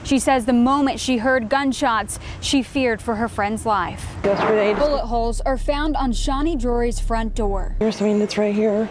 She says the moment she heard gunshots, she feared for her friend's life. Bullet holes are found on Shawnee Drury's front door. It's right here.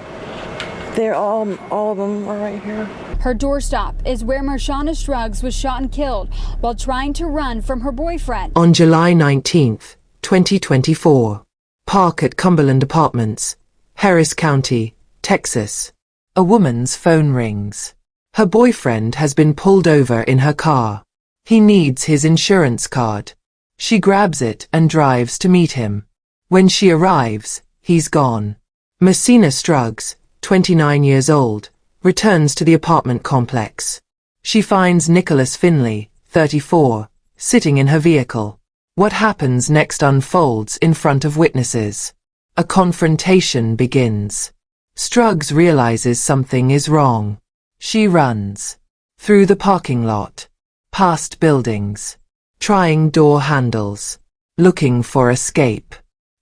They're all of them are right here. Her doorstop is where Marshana Struggs was shot and killed while trying to run from her boyfriend. On July 19th, 2024, park at Cumberland Apartments, Harris County, Texas. A woman's phone rings. Her boyfriend has been pulled over in her car. He needs his insurance card. She grabs it and drives to meet him. When she arrives, he's gone. Marshana Struggs, 29 years old, returns to the apartment complex. She finds Nicholas Finley, 34, sitting in her vehicle. What happens next unfolds in front of witnesses. A confrontation begins. Struggs realizes something is wrong. She runs through the parking lot, past buildings, trying door handles, looking for escape.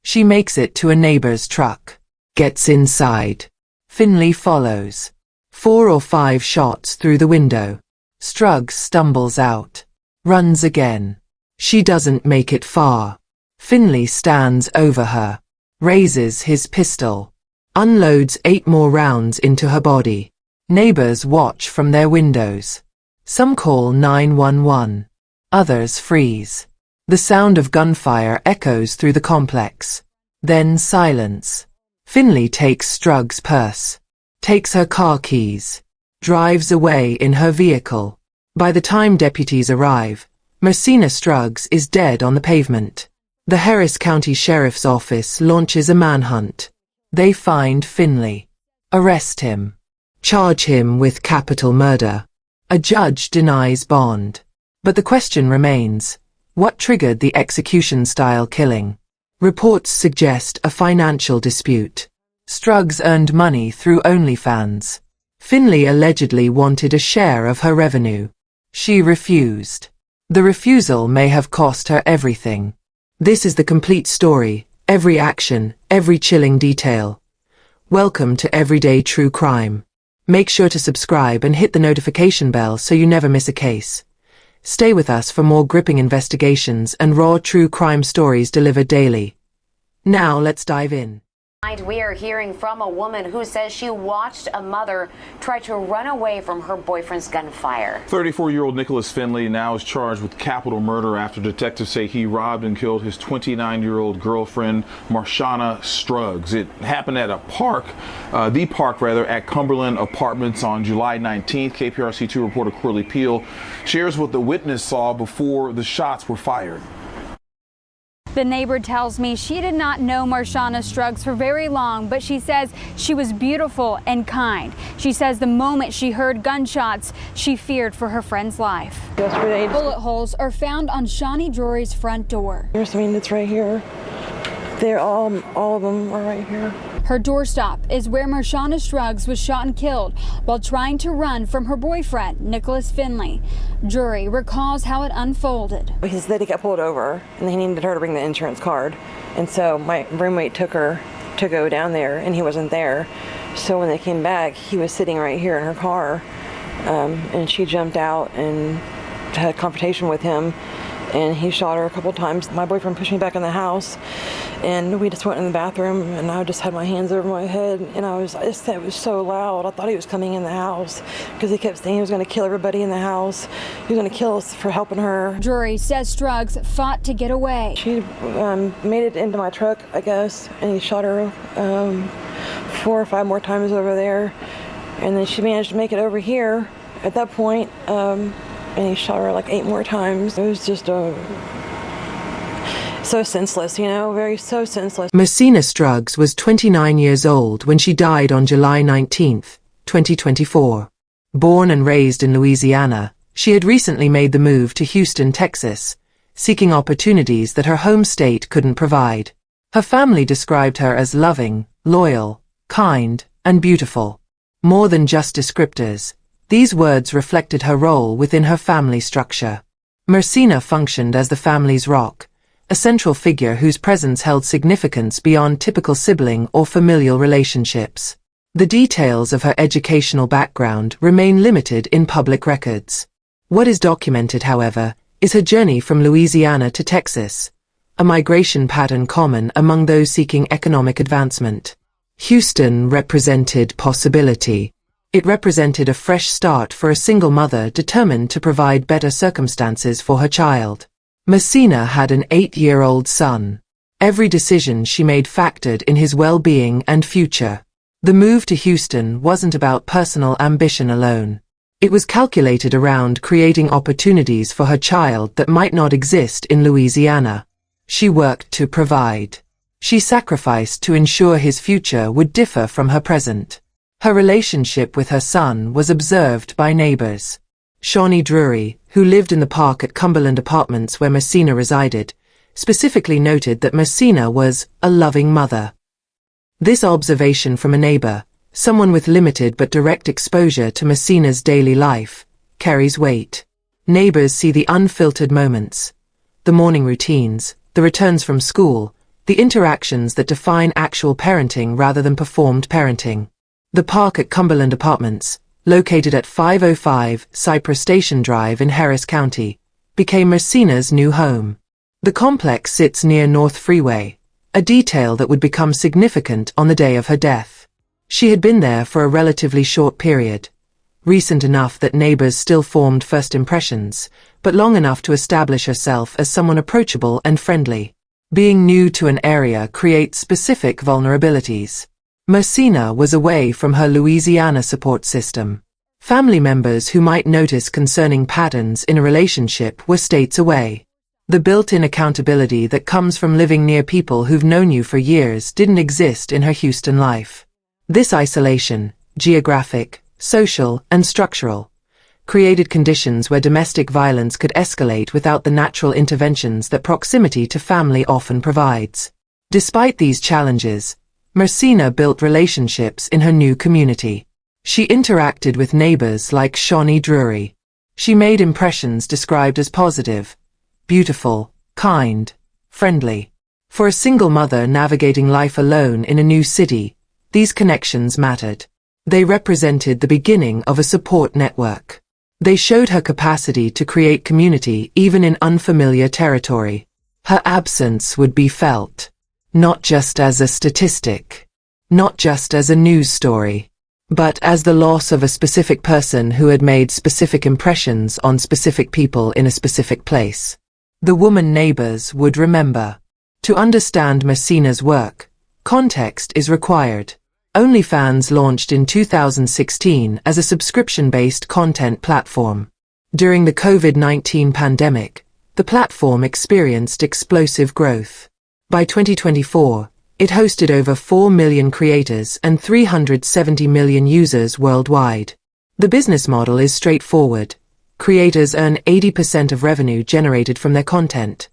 She makes it to a neighbor's truck, gets inside. Finley follows. 4 or 5 shots through the window. Struggs stumbles out, runs again. She doesn't make it far. Finley stands over her, raises his pistol, unloads 8 more rounds into her body. Neighbors watch from their windows. Some call 911. Others freeze. The sound of gunfire echoes through the complex. Then silence. Finley takes Struggs' purse, takes her car keys, drives away in her vehicle. By the time deputies arrive, Marshana Struggs is dead on the pavement. The Harris County Sheriff's Office launches a manhunt. They find Finley, arrest him, charge him with capital murder. A judge denies bond. But the question remains, what triggered the execution-style killing? Reports suggest a financial dispute. Struggs earned money through OnlyFans. Finley allegedly wanted a share of her revenue. She refused. The refusal may have cost her everything. This is the complete story, every action, every chilling detail. Welcome to Everyday True Crime. Make sure to subscribe and hit the notification bell so you never miss a case. Stay with us for more gripping investigations and raw true crime stories delivered daily. Now let's dive in. We are hearing from a woman who says she watched a mother try to run away from her boyfriend's gunfire. 34-year-old Nicholas Finley now is charged with capital murder after detectives say he robbed and killed his 29-year-old girlfriend, Marshana Struggs. It happened at the park at Cumberland Apartments on July 19th. KPRC2 reporter Corley Peel shares what the witness saw before the shots were fired. The neighbor tells me she did not know Marshana Struggs for very long, but she says she was beautiful and kind. She says the moment she heard gunshots, she feared for her friend's life. Bullet holes are found on Shawnee Drury's front door. It's right here. They're all of them are right here. Her doorstop is where Marshana Struggs was shot and killed while trying to run from her boyfriend, Nicholas Finley. Drury recalls how it unfolded. His lady got pulled over, and he needed her to bring the insurance card. And so my roommate took her to go down there, and he wasn't there. So when they came back, he was sitting right here in her car, and she jumped out and had a confrontation with him. And he shot her a couple times. My boyfriend pushed me back in the house, and we just went in the bathroom, and I just had my hands over my head, and it was so loud. I thought he was coming in the house because he kept saying he was going to kill everybody in the house. He was going to kill us for helping her. Drury says Struggs fought to get away. She made it into my truck, I guess, and he shot her 4 or 5 more times over there, and then she managed to make it over here at that point. And he shot her like 8 more times. It was just so senseless, so senseless. Marshana Struggs was 29 years old when she died on July 19th, 2024. Born and raised in Louisiana, she had recently made the move to Houston, Texas, seeking opportunities that her home state couldn't provide. Her family described her as loving, loyal, kind, and beautiful. More than just descriptors, these words reflected her role within her family structure. Marshana functioned as the family's rock, a central figure whose presence held significance beyond typical sibling or familial relationships. The details of her educational background remain limited in public records. What is documented, however, is her journey from Louisiana to Texas, a migration pattern common among those seeking economic advancement. Houston represented possibility. It represented a fresh start for a single mother determined to provide better circumstances for her child. Messina had an 8-year-old son. Every decision she made factored in his well-being and future. The move to Houston wasn't about personal ambition alone. It was calculated around creating opportunities for her child that might not exist in Louisiana. She worked to provide. She sacrificed to ensure his future would differ from her present. Her relationship with her son was observed by neighbors. Shawnee Drury, who lived in the park at Cumberland Apartments where Messina resided, specifically noted that Messina was a loving mother. This observation from a neighbor, someone with limited but direct exposure to Messina's daily life, carries weight. Neighbors see the unfiltered moments, the morning routines, the returns from school, the interactions that define actual parenting rather than performed parenting. The park at Cumberland Apartments, located at 505 Cypress Station Drive in Harris County, became Messina's new home. The complex sits near North Freeway, a detail that would become significant on the day of her death. She had been there for a relatively short period, recent enough that neighbors still formed first impressions, but long enough to establish herself as someone approachable and friendly. Being new to an area creates specific vulnerabilities. Messina was away from her Louisiana support system. Family members who might notice concerning patterns in a relationship were states away. The built-in accountability that comes from living near people who've known you for years didn't exist in her Houston life. This isolation, geographic, social, and structural, created conditions where domestic violence could escalate without the natural interventions that proximity to family often provides. Despite these challenges, Messina built relationships in her new community. She interacted with neighbors like Shawnee Drury. She made impressions described as positive, beautiful, kind, friendly. For a single mother navigating life alone in a new city, these connections mattered. They represented the beginning of a support network. They showed her capacity to create community even in unfamiliar territory. Her absence would be felt, not just as a statistic, not just as a news story, but as the loss of a specific person who had made specific impressions on specific people in a specific place. The woman neighbors would remember. To understand Messina's work, context is required. OnlyFans launched in 2016 as a subscription-based content platform. During the COVID-19 pandemic, the platform experienced explosive growth. By 2024, it hosted over 4 million creators and 370 million users worldwide. The business model is straightforward. Creators earn 80% of revenue generated from their content.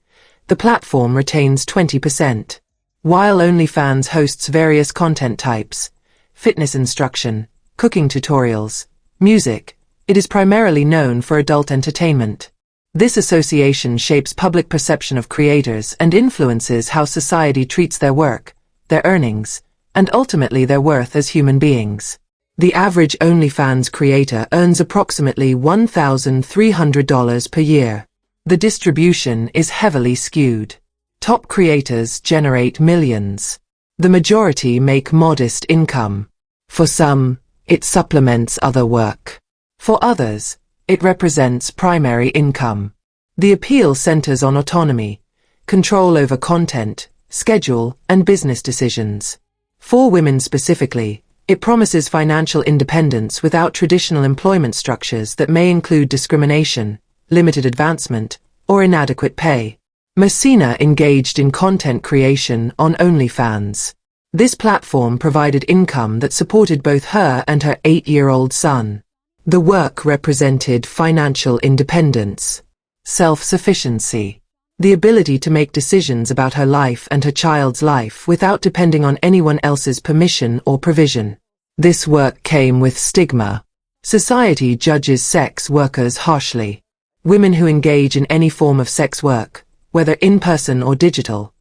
The platform retains 20%. While OnlyFans hosts various content types, fitness instruction, cooking tutorials, music, it is primarily known for adult entertainment. This association shapes public perception of creators and influences how society treats their work, their earnings, and ultimately their worth as human beings. The average OnlyFans creator earns approximately $1,300 per year. The distribution is heavily skewed. Top creators generate millions. The majority make modest income. For some, it supplements other work. For others, it represents primary income. The appeal centers on autonomy, control over content, schedule, and business decisions. For women specifically, it promises financial independence without traditional employment structures that may include discrimination, limited advancement, or inadequate pay. Messina engaged in content creation on OnlyFans. This platform provided income that supported both her and her 8-year-old son. The work represented financial independence, self-sufficiency, the ability to make decisions about her life and her child's life without depending on anyone else's permission or provision. This work came with stigma. Society judges sex workers harshly. Women who engage in any form of sex work, whether in person or digital,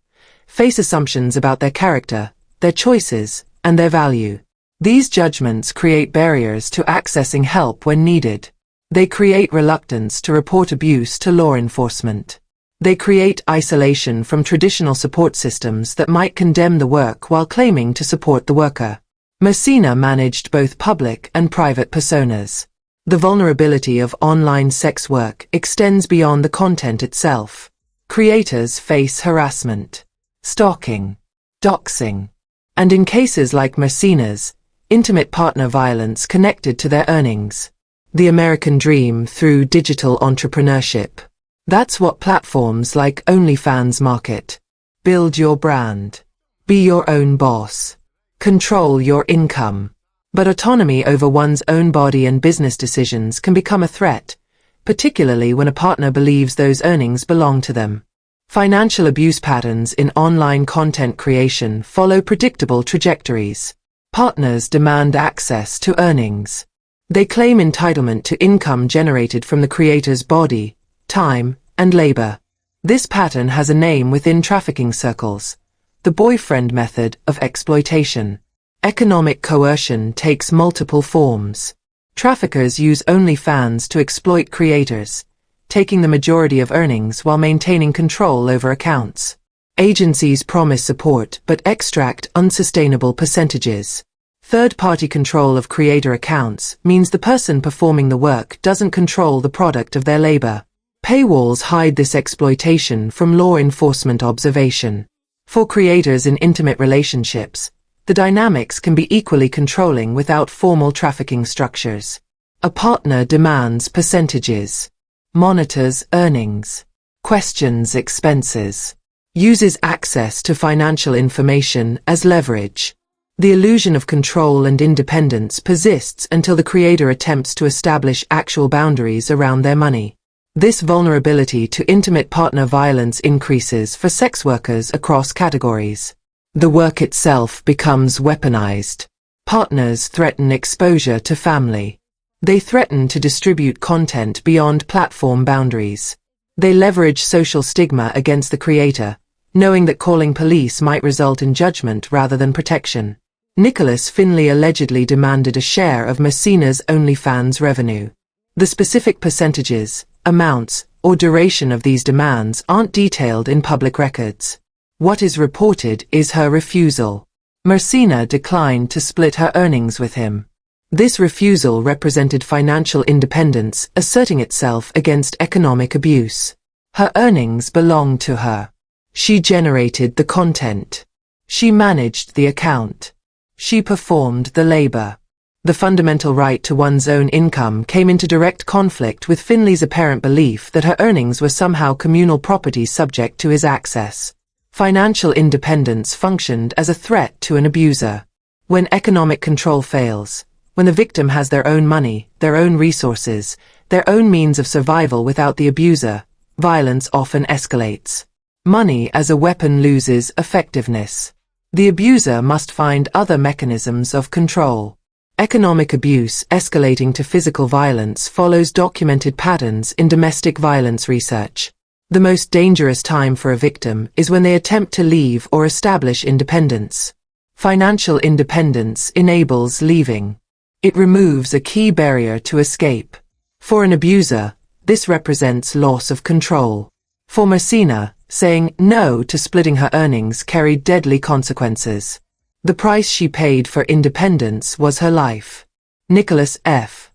face assumptions about their character, their choices, and their value. These judgments create barriers to accessing help when needed. They create reluctance to report abuse to law enforcement. They create isolation from traditional support systems that might condemn the work while claiming to support the worker. Messina managed both public and private personas. The vulnerability of online sex work extends beyond the content itself. Creators face harassment, stalking, doxing, and in cases like Messina's, intimate partner violence connected to their earnings. The American dream through digital entrepreneurship. That's what platforms like OnlyFans market. Build your brand. Be your own boss. Control your income. But autonomy over one's own body and business decisions can become a threat, particularly when a partner believes those earnings belong to them. Financial abuse patterns in online content creation follow predictable trajectories. Partners demand access to earnings. They claim entitlement to income generated from the creator's body, time, and labor. This pattern has a name within trafficking circles: the boyfriend method of exploitation. Economic coercion takes multiple forms. Traffickers use OnlyFans to exploit creators, taking the majority of earnings while maintaining control over accounts. Agencies promise support but extract unsustainable percentages. Third-party control of creator accounts means the person performing the work doesn't control the product of their labor. Paywalls hide this exploitation from law enforcement observation. For creators in intimate relationships, the dynamics can be equally controlling without formal trafficking structures. A partner demands percentages, monitors earnings, questions expenses, uses access to financial information as leverage. The illusion of control and independence persists until the creator attempts to establish actual boundaries around their money. This vulnerability to intimate partner violence increases for sex workers across categories. The work itself becomes weaponized. Partners threaten exposure to family. They threaten to distribute content beyond platform boundaries. They leverage social stigma against the creator, knowing that calling police might result in judgment rather than protection. Nicholas Finley allegedly demanded a share of Messina's OnlyFans revenue. The specific percentages, amounts, or duration of these demands aren't detailed in public records. What is reported is her refusal. Messina declined to split her earnings with him. This refusal represented financial independence asserting itself against economic abuse. Her earnings belonged to her. She generated the content. She managed the account. She performed the labor. The fundamental right to one's own income came into direct conflict with Finley's apparent belief that her earnings were somehow communal property subject to his access. Financial independence functioned as a threat to an abuser. When economic control fails, when the victim has their own money, their own resources, their own means of survival without the abuser, violence often escalates. Money as a weapon loses effectiveness. The abuser must find other mechanisms of control. Economic abuse escalating to physical violence follows documented patterns in domestic violence research. The most dangerous time for a victim is when they attempt to leave or establish independence. Financial independence enables leaving. It removes a key barrier to escape. For an abuser, this represents loss of control. For Messina, saying no to splitting her earnings carried deadly consequences. The price she paid for independence was her life. Nicholas F.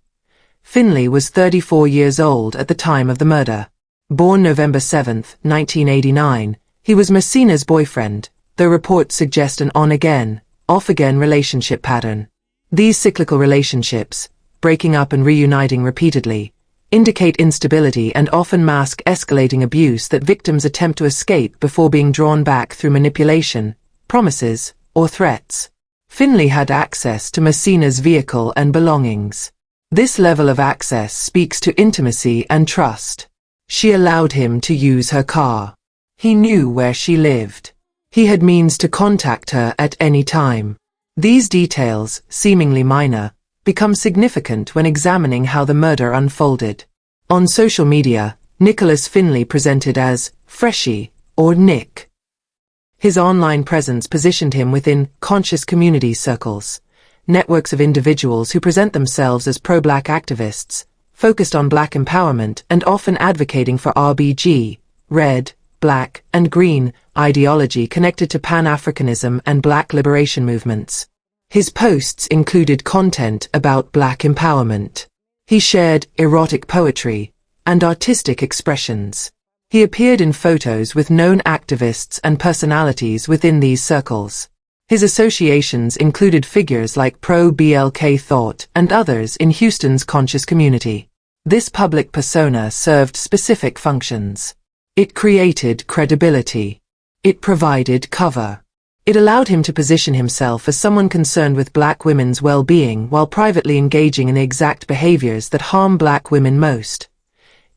Finley was 34 years old at the time of the murder. Born November 7, 1989, he was Messina's boyfriend, though reports suggest an on-again, off-again relationship pattern. These cyclical relationships, breaking up and reuniting repeatedly, indicate instability and often mask escalating abuse that victims attempt to escape before being drawn back through manipulation, promises, or threats. Finley had access to Messina's vehicle and belongings. This level of access speaks to intimacy and trust. She allowed him to use her car. He knew where she lived. He had means to contact her at any time. These details, seemingly minor, become significant when examining how the murder unfolded. On social media, Nicholas Finley presented as Freshie or Nick. His online presence positioned him within conscious community circles, networks of individuals who present themselves as pro-black activists, focused on black empowerment and often advocating for RBG, red, black, and green ideology connected to Pan-Africanism and black liberation movements. His posts included content about black empowerment. He shared erotic poetry and artistic expressions. He appeared in photos with known activists and personalities within these circles. His associations included figures like pro-BLK Thought and others in Houston's conscious community. This public persona served specific functions. It created credibility. It provided cover. It allowed him to position himself as someone concerned with black women's well-being while privately engaging in the exact behaviors that harm black women most: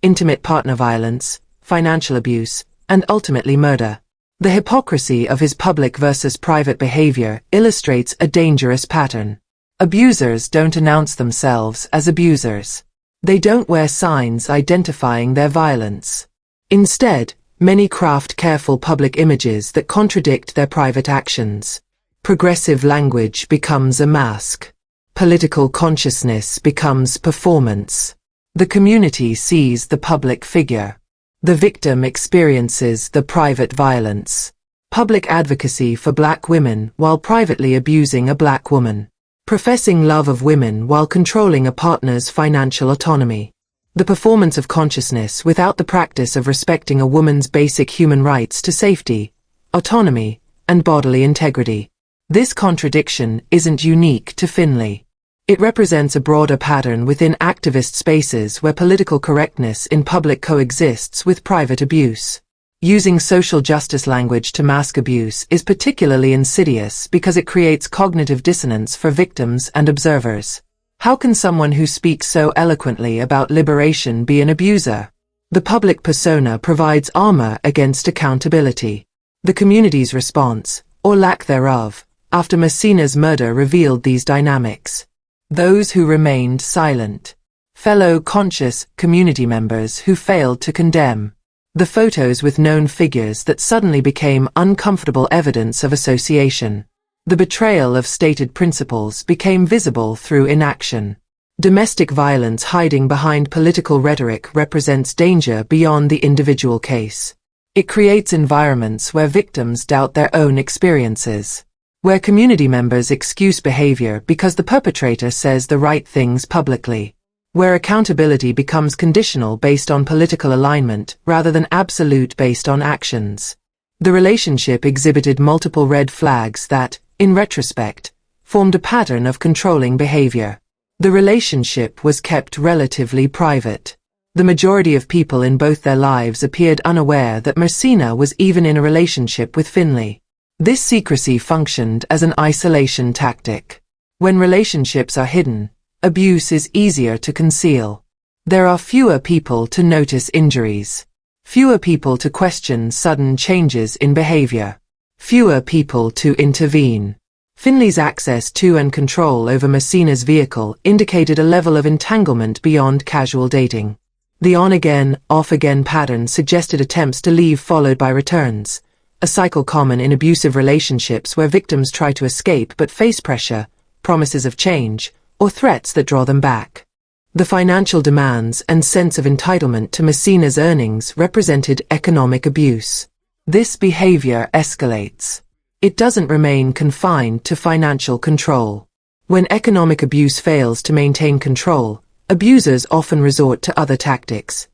intimate partner violence, financial abuse, and ultimately murder. The hypocrisy of his public versus private behavior illustrates a dangerous pattern. Abusers don't announce themselves as abusers. They don't wear signs identifying their violence. Instead, many craft careful public images that contradict their private actions. Progressive language becomes a mask. Political consciousness becomes performance. The community sees the public figure. The victim experiences the private violence. Public advocacy for black women while privately abusing a black woman. Professing love of women while controlling a partner's financial autonomy. The performance of consciousness without the practice of respecting a woman's basic human rights to safety, autonomy, and bodily integrity. This contradiction isn't unique to Finley. It represents a broader pattern within activist spaces where political correctness in public coexists with private abuse. Using social justice language to mask abuse is particularly insidious because it creates cognitive dissonance for victims and observers. How can someone who speaks so eloquently about liberation be an abuser? The public persona provides armor against accountability. The community's response, or lack thereof, after Messina's murder revealed these dynamics. Those who remained silent. Fellow conscious community members who failed to condemn. The photos with known figures that suddenly became uncomfortable evidence of association. The betrayal of stated principles became visible through inaction. Domestic violence hiding behind political rhetoric represents danger beyond the individual case. It creates environments where victims doubt their own experiences. Where community members excuse behavior because the perpetrator says the right things publicly. Where accountability becomes conditional based on political alignment rather than absolute based on actions. The relationship exhibited multiple red flags that, in retrospect, formed a pattern of controlling behavior. The relationship was kept relatively private. The majority of people in both their lives appeared unaware that Messina was even in a relationship with Finley. This secrecy functioned as an isolation tactic. When relationships are hidden, abuse is easier to conceal. There are fewer people to notice injuries. Fewer people to question sudden changes in behavior. Fewer people to intervene. Finley's access to and control over Messina's vehicle indicated a level of entanglement beyond casual dating. The on-again, off-again pattern suggested attempts to leave followed by returns. A cycle common in abusive relationships where victims try to escape but face pressure, promises of change, or threats that draw them back. The financial demands and sense of entitlement to Messina's earnings represented economic abuse. This behavior escalates. It doesn't remain confined to financial control. When economic abuse fails to maintain control, abusers often resort to other tactics: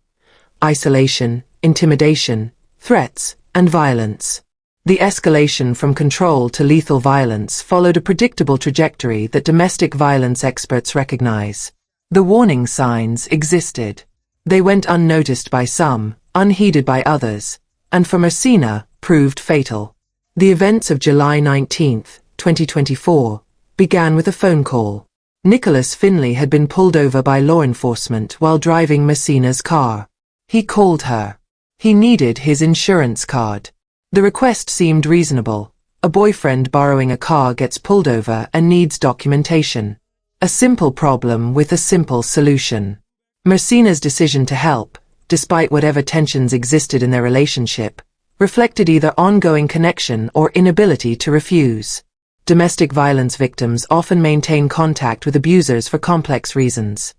isolation, intimidation, threats, and violence. The escalation from control to lethal violence followed a predictable trajectory that domestic violence experts recognize. The warning signs existed. They went unnoticed by some, unheeded by others, and for Messina, proved fatal. The events of July 19, 2024, began with a phone call. Nicholas Finley had been pulled over by law enforcement while driving Messina's car. He called her. He needed his insurance card. The request seemed reasonable. A boyfriend borrowing a car gets pulled over and needs documentation. A simple problem with a simple solution. Messina's decision to help, despite whatever tensions existed in their relationship, reflected either ongoing connection or inability to refuse. Domestic violence victims often maintain contact with abusers for complex reasons.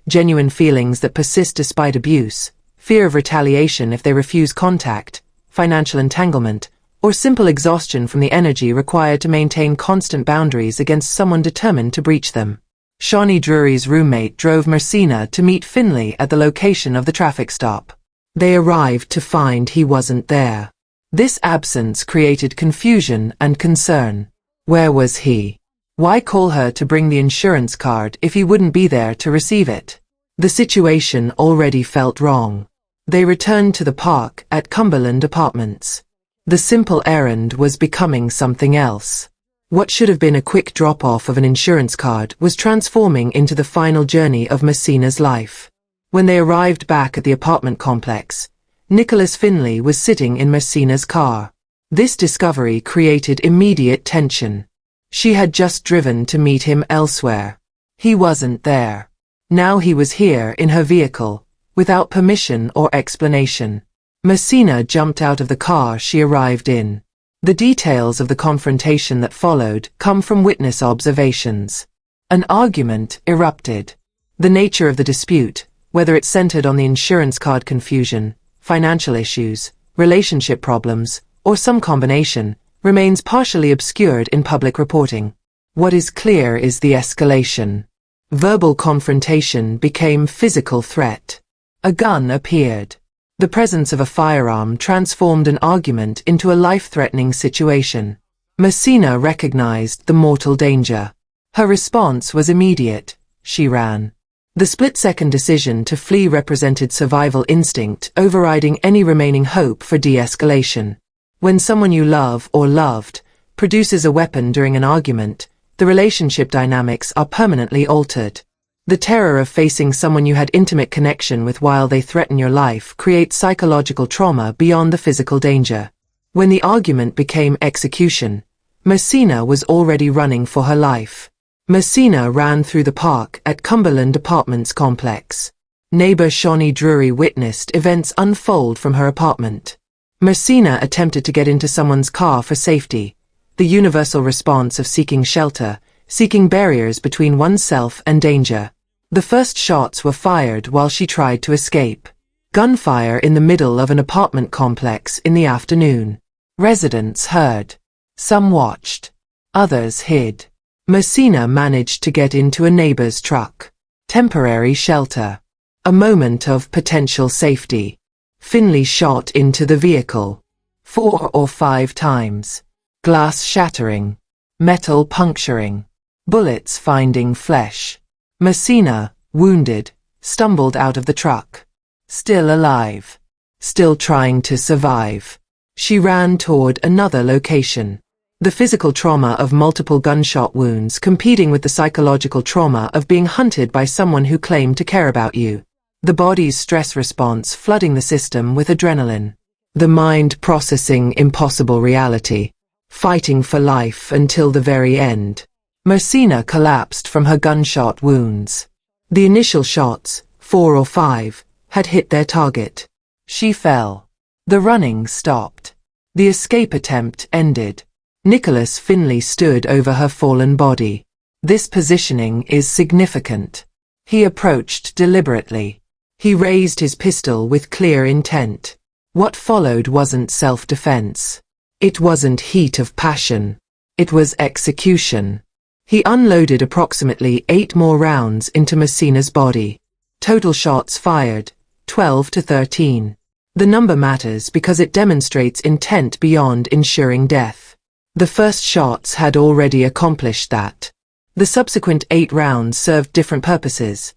genuine feelings that persist despite abuse, fear of retaliation if they refuse contact, financial entanglement, or simple exhaustion from the energy required to maintain constant boundaries against someone determined to breach them. Shawnee Drury's roommate drove Mersina to meet Finley at the location of the traffic stop. They arrived to find he wasn't there. This absence created confusion and concern. Where was he? Why call her to bring the insurance card if he wouldn't be there to receive it? The situation already felt wrong. They returned to the park at Cumberland Apartments. The simple errand was becoming something else. What should have been a quick drop-off of an insurance card was transforming into the final journey of Mersina's life. When they arrived back at the apartment complex, Nicholas Finley was sitting in Mersina's car. This discovery created immediate tension. She had just driven to meet him elsewhere. He wasn't there. Now he was here in her vehicle, without permission or explanation. Mersina jumped out of the car she arrived in. The details of the confrontation that followed come from witness observations. An argument erupted. The nature of the dispute, whether it centered on the insurance card confusion, financial issues, relationship problems, or some combination, remains partially obscured in public reporting. What is clear is the escalation. Verbal confrontation became physical threat. A gun appeared. The presence of a firearm transformed an argument into a life-threatening situation. Mersina recognized the mortal danger. Her response was immediate. She ran. The split-second decision to flee represented survival instinct overriding any remaining hope for de-escalation. When someone you love or loved produces a weapon during an argument, the relationship dynamics are permanently altered. The terror of facing someone you had intimate connection with while they threaten your life creates psychological trauma beyond the physical danger. When the argument became execution, Mersina was already running for her life. Mersina ran through the park at Cumberland Apartments complex. Neighbor Shawnee Drury witnessed events unfold from her apartment. Mersina attempted to get into someone's car for safety, the universal response of seeking shelter, seeking barriers between oneself and danger. The first shots were fired while she tried to escape. Gunfire in the middle of an apartment complex in the afternoon. Residents heard. Some watched. Others hid. Mersina managed to get into a neighbor's truck. Temporary shelter. A moment of potential safety. Finley shot into the vehicle. 4 or 5 times. Glass shattering. Metal puncturing. Bullets finding flesh. Mersina, wounded, stumbled out of the truck. Still alive. Still trying to survive. She ran toward another location. The physical trauma of multiple gunshot wounds competing with the psychological trauma of being hunted by someone who claimed to care about you. The body's stress response flooding the system with adrenaline. The mind processing impossible reality. Fighting for life until the very end. Mersina collapsed from her gunshot wounds. The initial shots, 4 or 5, had hit their target. She fell. The running stopped. The escape attempt ended. Nicholas Finley stood over her fallen body. This positioning is significant. He approached deliberately. He raised his pistol with clear intent. What followed wasn't self-defense. It wasn't heat of passion. It was execution. He unloaded approximately 8 more rounds into Mersina's body. Total shots fired, 12 to 13. The number matters because it demonstrates intent beyond ensuring death. The first shots had already accomplished that. The subsequent 8 rounds served different purposes.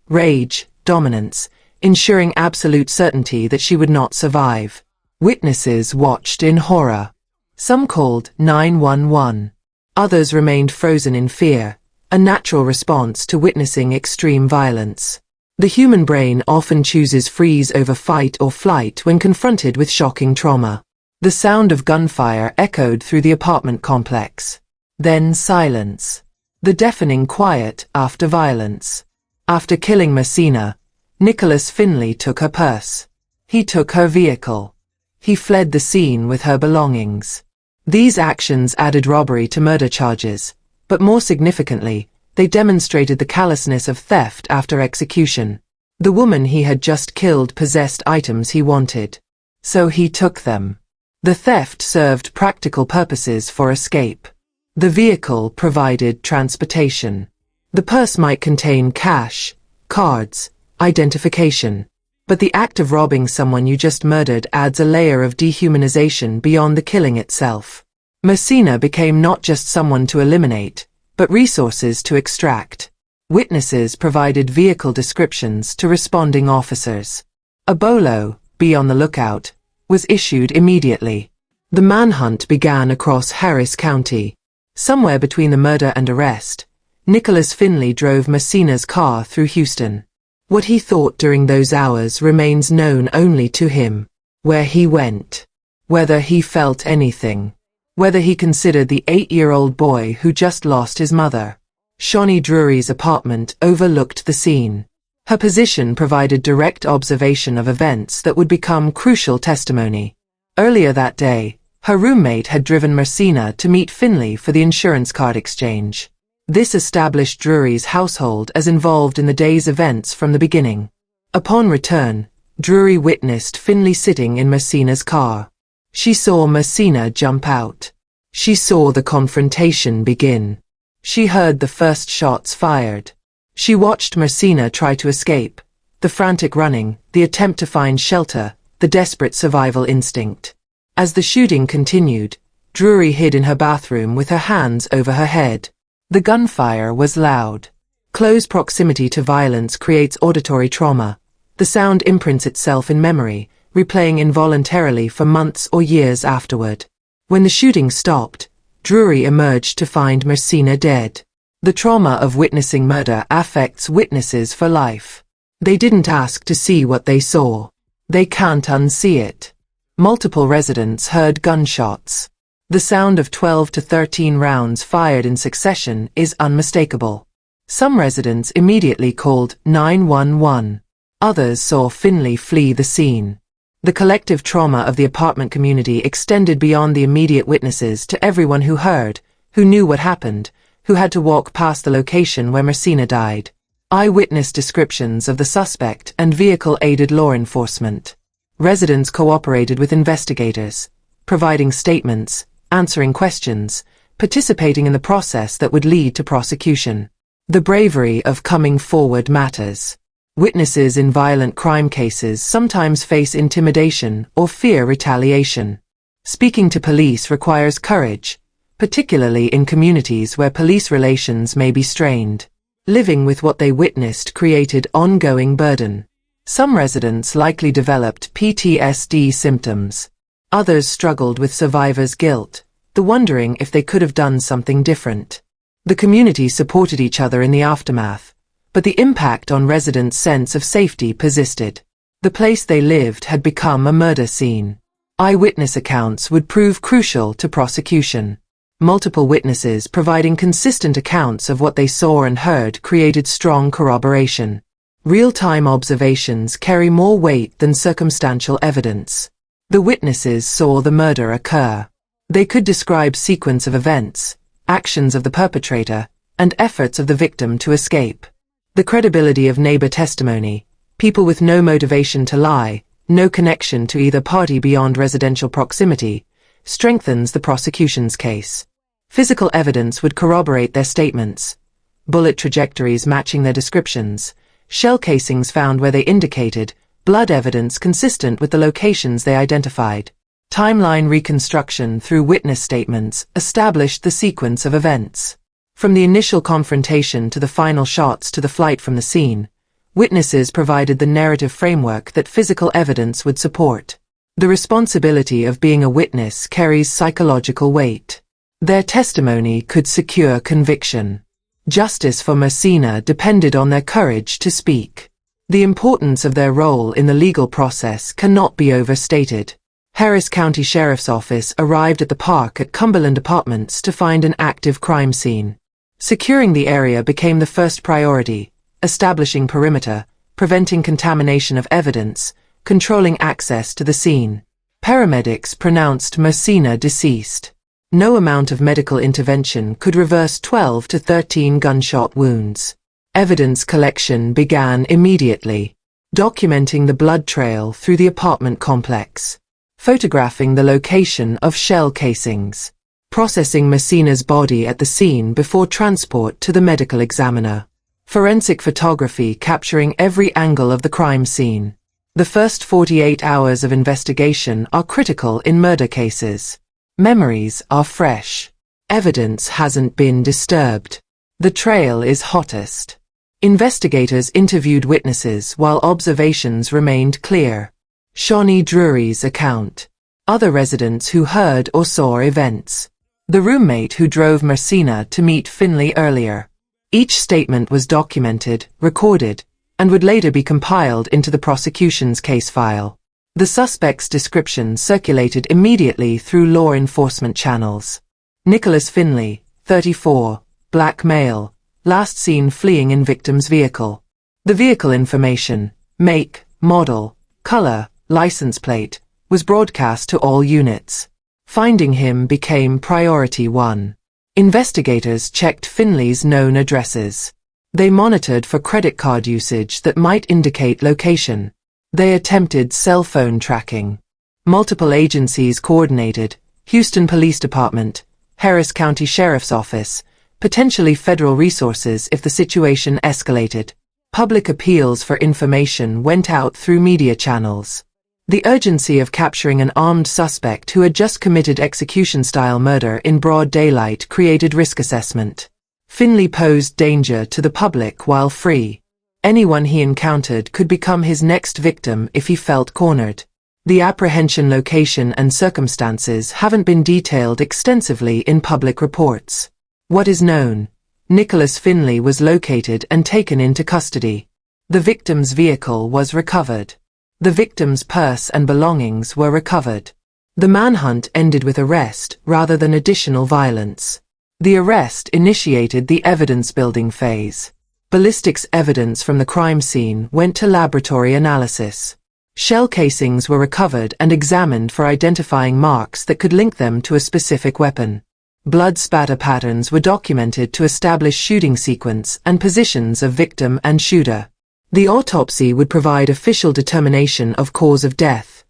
Rage, dominance, ensuring absolute certainty that she would not survive. Witnesses watched in horror. Some called 911. Others remained frozen in fear, a natural response to witnessing extreme violence. The human brain often chooses freeze over fight or flight when confronted with shocking trauma. The sound of gunfire echoed through the apartment complex. Then silence. The deafening quiet after violence. After killing Mersina, Nicholas Finley took her purse. He took her vehicle. He fled the scene with her belongings. These actions added robbery to murder charges, but more significantly, They demonstrated the callousness of theft after execution. The woman he had just killed possessed items he wanted, so he took them. The theft served practical purposes for escape. The vehicle provided transportation. The purse might contain cash, cards, identification. But the act of robbing someone you just murdered adds a layer of dehumanization beyond the killing itself. Messina became not just someone to eliminate, but resources to extract. Witnesses provided vehicle descriptions to responding officers. A bolo, be on the lookout, was issued immediately. The manhunt began across Harris County. Somewhere between the murder and arrest, Nicholas Finley drove Messina's car through Houston. What he thought during those hours remains known only to him. Where he went. Whether he felt anything. Whether he considered the 8-year-old boy who just lost his mother. Shawnee Drury's apartment overlooked the scene. Her position provided direct observation of events that would become crucial testimony. Earlier that day, her roommate had driven Messina to meet Finley for the insurance card exchange. This established Drury's household as involved in the day's events from the beginning. Upon return, Drury witnessed Finley sitting in Messina's car. She saw Messina jump out. She saw the confrontation begin. She heard the first shots fired. She watched Messina try to escape, the frantic running, the attempt to find shelter, the desperate survival instinct. As the shooting continued, Drury hid in her bathroom with her hands over her head. The gunfire was loud. Close proximity to violence creates auditory trauma. The sound imprints itself in memory, replaying involuntarily for months or years afterward. When the shooting stopped, Drury emerged to find Messina dead. The trauma of witnessing murder affects witnesses for life. They didn't ask to see what they saw. They can't unsee it. Multiple residents heard gunshots. The sound of 12 to 13 rounds fired in succession is unmistakable. Some residents immediately called 911. Others saw Finley flee the scene. The collective trauma of the apartment community extended beyond the immediate witnesses to everyone who heard, who knew what happened, who had to walk past the location where Messina died. Eyewitness descriptions of the suspect and vehicle aided law enforcement. Residents cooperated with investigators, providing statements, answering questions, participating in the process that would lead to prosecution. The bravery of coming forward matters. Witnesses in violent crime cases sometimes face intimidation or fear retaliation. Speaking to police requires courage, particularly in communities where police relations may be strained. Living with what they witnessed created ongoing burden. Some residents likely developed PTSD symptoms. Others struggled with survivor's guilt, the wondering if they could have done something different. The community supported each other in the aftermath, but the impact on residents' sense of safety persisted. The place they lived had become a murder scene. Eyewitness accounts would prove crucial to prosecution. Multiple witnesses providing consistent accounts of what they saw and heard created strong corroboration. Real-time observations carry more weight than circumstantial evidence. The witnesses saw the murder occur. They could describe sequence of events, actions of the perpetrator, and efforts of the victim to escape. The credibility of neighbor testimony, people with no motivation to lie, no connection to either party beyond residential proximity, strengthens the prosecution's case. Physical evidence would corroborate their statements. Bullet trajectories matching their descriptions, shell casings found where they indicated, blood evidence consistent with the locations they identified. Timeline reconstruction through witness statements established the sequence of events. From the initial confrontation to the final shots to the flight from the scene, witnesses provided the narrative framework that physical evidence would support. The responsibility of being a witness carries psychological weight. Their testimony could secure conviction. Justice for Messina depended on their courage to speak. The importance of their role in the legal process cannot be overstated. Harris County Sheriff's Office arrived at the park at Cumberland Apartments to find an active crime scene. Securing the area became the first priority, establishing perimeter, preventing contamination of evidence, controlling access to the scene. Paramedics pronounced Messina deceased. No amount of medical intervention could reverse 12 to 13 gunshot wounds. Evidence collection began immediately, documenting the blood trail through the apartment complex, photographing the location of shell casings, processing Messina's body at the scene before transport to the medical examiner, forensic photography capturing every angle of the crime scene. The first 48 hours of investigation are critical in murder cases. Memories are fresh. Evidence hasn't been disturbed. The trail is hottest. Investigators interviewed witnesses while observations remained clear. Shawnee Drury's account. Other residents who heard or saw events. The roommate who drove Messina to meet Finley earlier. Each statement was documented, recorded, and would later be compiled into the prosecution's case file. The suspect's description circulated immediately through law enforcement channels. Nicholas Finley, 34, black male, last seen fleeing in victim's vehicle. The vehicle information, make, model, color, license plate, was broadcast to all units. Finding him became priority 1. Investigators checked Finley's known addresses. They monitored for credit card usage that might indicate location. They attempted cell phone tracking. Multiple agencies coordinated: Houston Police Department, Harris County Sheriff's Office, potentially federal resources if the situation escalated. Public appeals for information went out through media channels. The urgency of capturing an armed suspect who had just committed execution-style murder in broad daylight created risk assessment. Finley posed danger to the public while free. Anyone he encountered could become his next victim if he felt cornered. The apprehension location and circumstances haven't been detailed extensively in public reports. What is known: Nicholas Finley was located and taken into custody. The victim's vehicle was recovered. The victim's purse and belongings were recovered. The manhunt ended with arrest rather than additional violence. The arrest initiated the evidence-building phase. Ballistics evidence from the crime scene went to laboratory analysis. Shell casings were recovered and examined for identifying marks that could link them to a specific weapon. Blood spatter patterns were documented to establish shooting sequence and positions of victim and shooter. The autopsy would provide official determination of cause of death: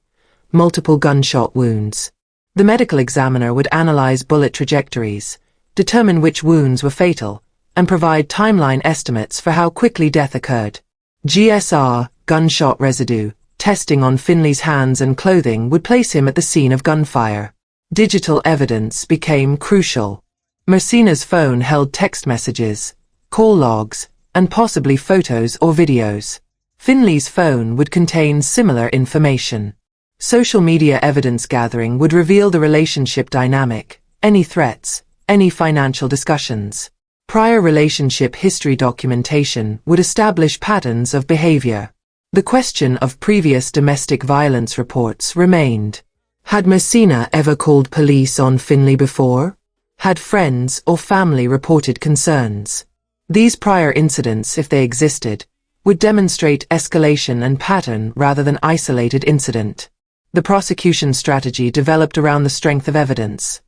multiple gunshot wounds. The medical examiner would analyze bullet trajectories, determine which wounds were fatal, and provide timeline estimates for how quickly death occurred. GSR, gunshot residue, testing on Finley's hands and clothing would place him at the scene of gunfire. Digital evidence became crucial. Messina's phone held text messages, call logs, and possibly photos or videos. Finley's phone would contain similar information. Social media evidence gathering would reveal the relationship dynamic, any threats, any financial discussions. Prior relationship history documentation would establish patterns of behavior. The question of previous domestic violence reports remained. Had Messina ever called police on Finley before? Had friends or family reported concerns? These prior incidents, if they existed, would demonstrate escalation and pattern rather than isolated incident. The prosecution strategy developed around the strength of evidence.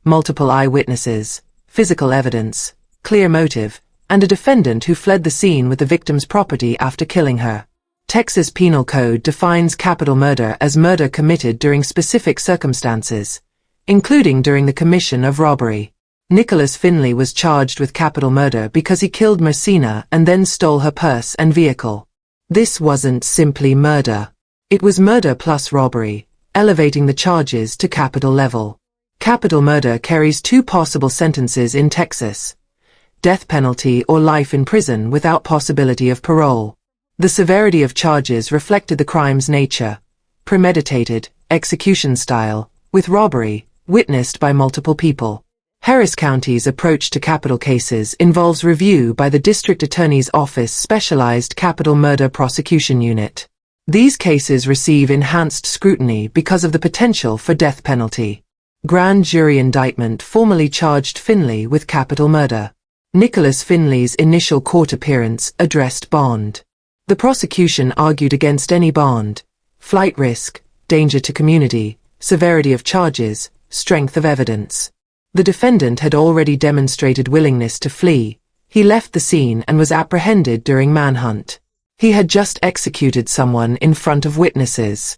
Multiple eyewitnesses, physical evidence, clear motive, and a defendant who fled the scene with the victim's property after killing her. Texas Penal Code defines capital murder as murder committed during specific circumstances, including during the commission of robbery. Nicholas Finley was charged with capital murder because he killed Messina and then stole her purse and vehicle. This wasn't simply murder. It was murder plus robbery, elevating the charges to capital level. Capital murder carries 2 possible sentences in Texas: death penalty or life in prison without possibility of parole. The severity of charges reflected the crime's nature: premeditated, execution style, with robbery, witnessed by multiple people. Harris County's approach to capital cases involves review by the District Attorney's Office Specialized Capital Murder Prosecution Unit. These cases receive enhanced scrutiny because of the potential for death penalty. Grand jury indictment formally charged Finley with capital murder. Nicholas Finley's initial court appearance addressed bond. The prosecution argued against any bond: flight risk, danger to community, severity of charges, strength of evidence. The defendant had already demonstrated willingness to flee. He left the scene and was apprehended during manhunt. He had just executed someone in front of witnesses.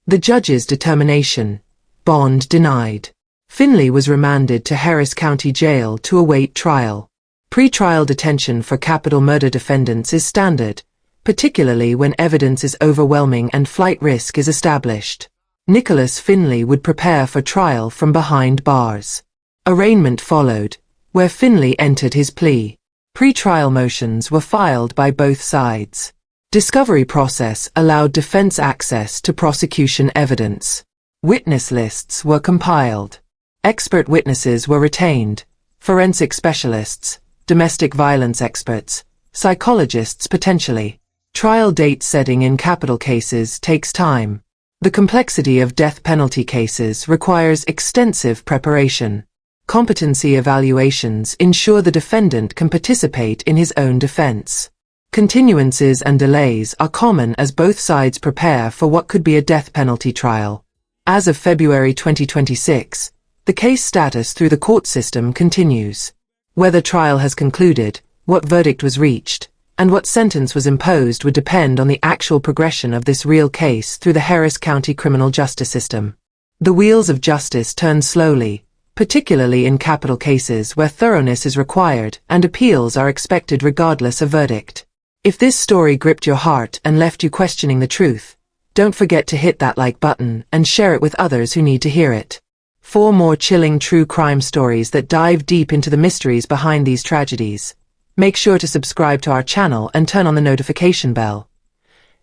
The judge's determination. Bond denied. Finley was remanded to Harris County Jail to await trial. Pre-trial detention for capital murder defendants is standard, particularly when evidence is overwhelming and flight risk is established. Nicholas Finley would prepare for trial from behind bars. Arraignment followed, where Finley entered his plea. Pre-trial motions were filed by both sides. Discovery process allowed defense access to prosecution evidence. Witness lists were compiled. Expert witnesses were retained, forensic specialists, domestic violence experts, psychologists potentially. Trial date setting in capital cases takes time. The complexity of death penalty cases requires extensive preparation. Competency evaluations ensure the defendant can participate in his own defense. Continuances and delays are common as both sides prepare for what could be a death penalty trial. As of February 2026, the case status through the court system continues. Whether trial has concluded, what verdict was reached, and what sentence was imposed would depend on the actual progression of this real case through the Harris County criminal justice system. The wheels of justice turn slowly, particularly in capital cases where thoroughness is required and appeals are expected regardless of verdict. If this story gripped your heart and left you questioning the truth, don't forget to hit that like button and share it with others who need to hear it. For more chilling true crime stories that dive deep into the mysteries behind these tragedies, make sure to subscribe to our channel and turn on the notification bell.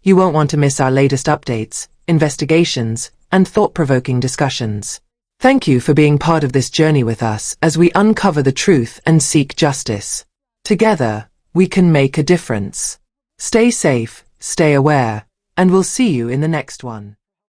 You won't want to miss our latest updates, investigations, and thought-provoking discussions. Thank you for being part of this journey with us as we uncover the truth and seek justice. Together, we can make a difference. Stay safe, stay aware, and we'll see you in the next one.